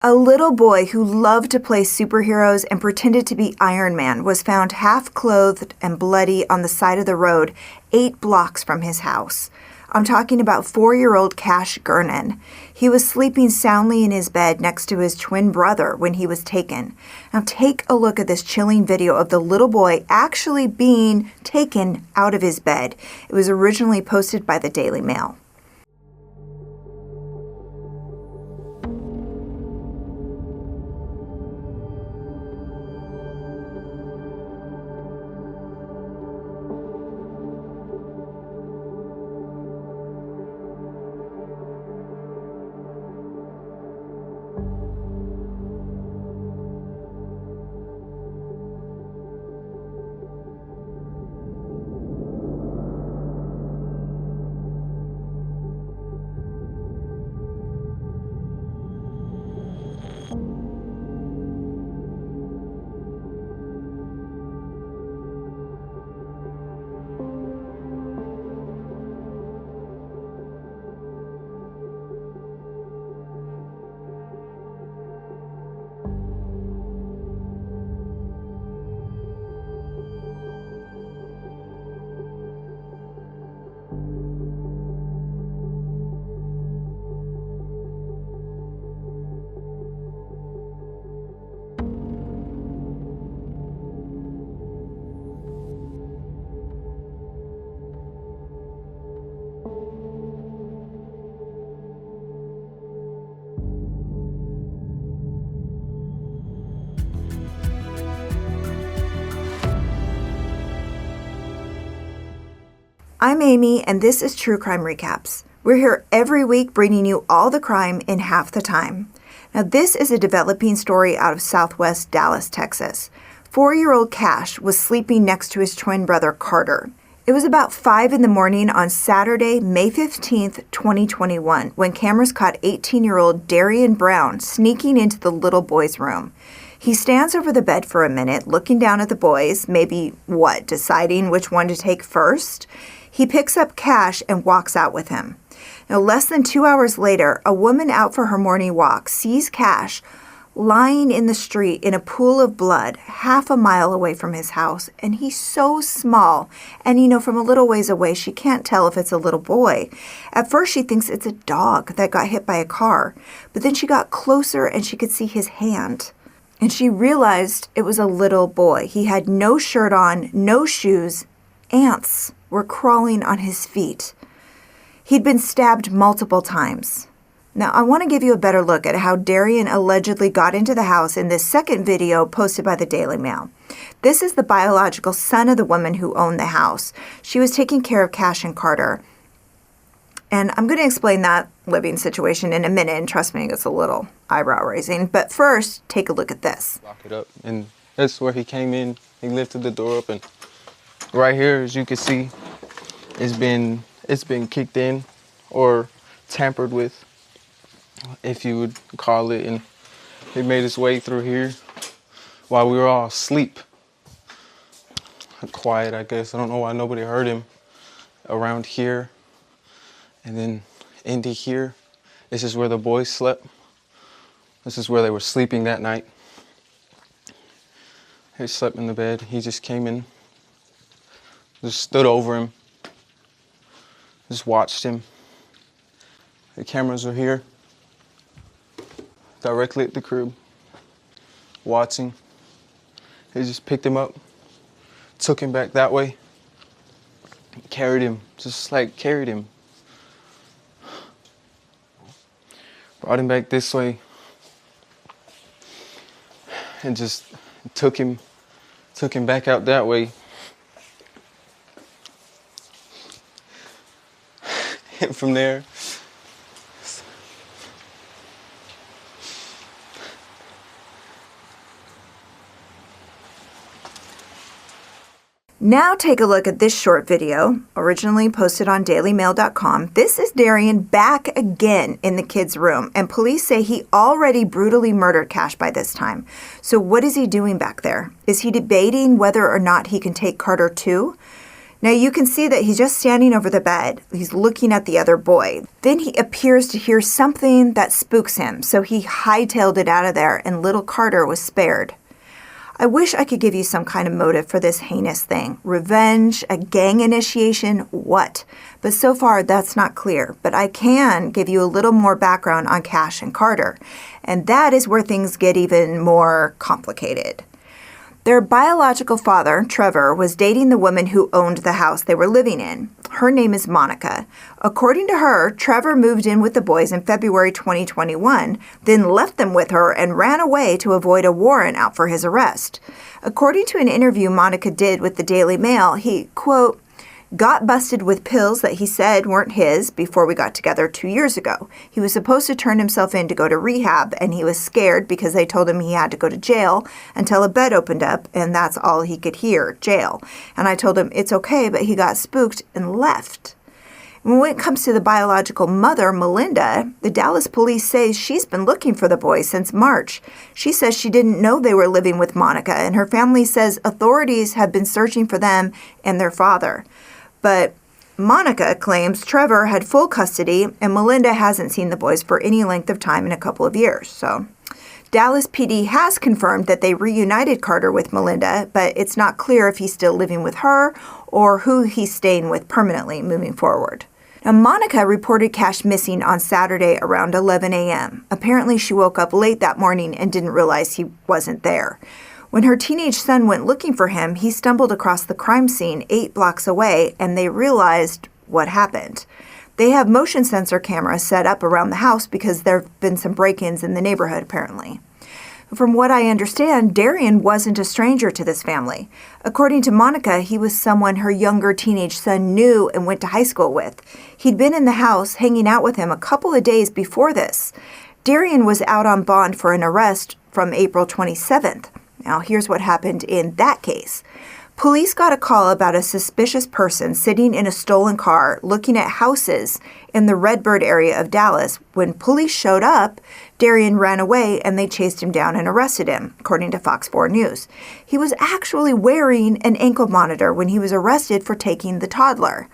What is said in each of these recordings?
A little boy who loved to play superheroes and pretended to be Iron Man was found half-clothed and bloody on the side of the road 8 blocks from his house. I'm talking about 4-year-old Cash Gernon. He was sleeping soundly in his bed next to his twin brother when he was taken. Now take a look at this chilling video of the little boy actually being taken out of his bed. It was originally posted by the Daily Mail. I'm Amy, and this is True Crime Recaps. We're here every week bringing you all the crime in half the time. Now, this is a developing story out of Southwest Dallas, Texas. 4-year-old Cash was sleeping next to his twin brother, Carter. It was about 5 in the morning on Saturday, May 15th, 2021, when cameras caught 18-year-old Darriynn Brown sneaking into the little boy's room. He stands over the bed for a minute, looking down at the boys, maybe, deciding which one to take first? He picks up Cash and walks out with him. Now, less than 2 hours later, a woman out for her morning walk sees Cash lying in the street in a pool of blood half a mile away from his house, and he's so small. And, from a little ways away, she can't tell if it's a little boy. At first, she thinks it's a dog that got hit by a car, but then she got closer and she could see his hand. And she realized it was a little boy. He had no shirt on, no shoes. Ants were crawling on his feet. He'd been stabbed multiple times. Now, I want to give you a better look at how Darriynn allegedly got into the house in this second video posted by the Daily Mail. This is the biological son of the woman who owned the house. She was taking care of Cash and Carter. And I'm going to explain that living situation in a minute, and trust me, it's a little eyebrow-raising. But first, take a look at this. Lock it up, and that's where he came in. He lifted the door up, and right here, as you can see, it's been kicked in or tampered with, if you would call it. And he made his way through here while we were all asleep. Quiet, I guess. I don't know why nobody heard him around here. And then into here, this is where the boys slept. This is where they were sleeping that night. He slept in the bed. He just came in, just stood over him, just watched him. The cameras are here, directly at the crib, watching. He just picked him up, took him back that way, carried him, carried him. Brought him back this way and just took him back out that way. And from there, now take a look at this short video, originally posted on dailymail.com. This is Darriynn back again in the kid's room, and police say he already brutally murdered Cash by this time. So what is he doing back there? Is he debating whether or not he can take Carter too? Now you can see that he's just standing over the bed. He's looking at the other boy. Then he appears to hear something that spooks him, so he hightailed it out of there and little Carter was spared. I wish I could give you some kind of motive for this heinous thing. Revenge, a gang initiation, what? But so far that's not clear. But I can give you a little more background on Cash and Carter. And that is where things get even more complicated. Their biological father, Trevor, was dating the woman who owned the house they were living in. Her name is Monica. According to her, Trevor moved in with the boys in February 2021, then left them with her and ran away to avoid a warrant out for his arrest. According to an interview Monica did with the Daily Mail, he, quote, got busted with pills that he said weren't his before we got together 2 years ago. He was supposed to turn himself in to go to rehab, and he was scared because they told him he had to go to jail until a bed opened up, and that's all he could hear, jail. And I told him it's okay, but he got spooked and left. When it comes to the biological mother, Melinda, the Dallas police say she's been looking for the boys since March. She says she didn't know they were living with Monica, and her family says authorities have been searching for them and their father. But Monica claims Trevor had full custody and Melinda hasn't seen the boys for any length of time in a couple of years. So Dallas PD has confirmed that they reunited Carter with Melinda, but it's not clear if he's still living with her or who he's staying with permanently moving forward. Now, Monica reported Cash missing on Saturday around 11 a.m. Apparently, she woke up late that morning and didn't realize he wasn't there. When her teenage son went looking for him, he stumbled across the crime scene 8 blocks away, and they realized what happened. They have motion sensor cameras set up around the house because there have been some break-ins in the neighborhood, apparently. From what I understand, Darriynn wasn't a stranger to this family. According to Monica, he was someone her younger teenage son knew and went to high school with. He'd been in the house hanging out with him a couple of days before this. Darriynn was out on bond for an arrest from April 27th. Now, here's what happened in that case. Police got a call about a suspicious person sitting in a stolen car looking at houses in the Redbird area of Dallas. When police showed up, Darriynn ran away and they chased him down and arrested him, according to Fox 4 News. He was actually wearing an ankle monitor when he was arrested for taking the toddler.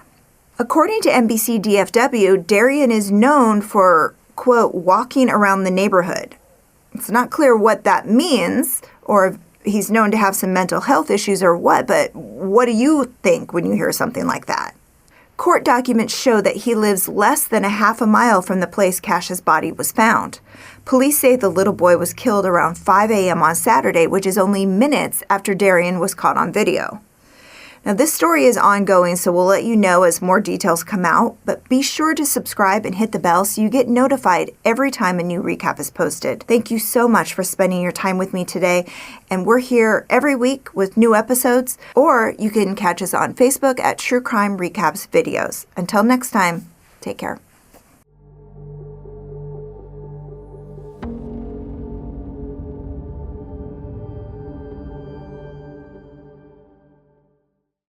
According to NBC DFW, Darriynn is known for, quote, walking around the neighborhood. It's not clear what that means, or if he's known to have some mental health issues or what, but what do you think when you hear something like that? Court documents show that he lives less than a half a mile from the place Cash's body was found. Police say the little boy was killed around 5 a.m. on Saturday, which is only minutes after Darriynn was caught on video. Now, this story is ongoing, so we'll let you know as more details come out, but be sure to subscribe and hit the bell so you get notified every time a new recap is posted. Thank you so much for spending your time with me today, and we're here every week with new episodes, or you can catch us on Facebook at True Crime Recaps Videos. Until next time, take care.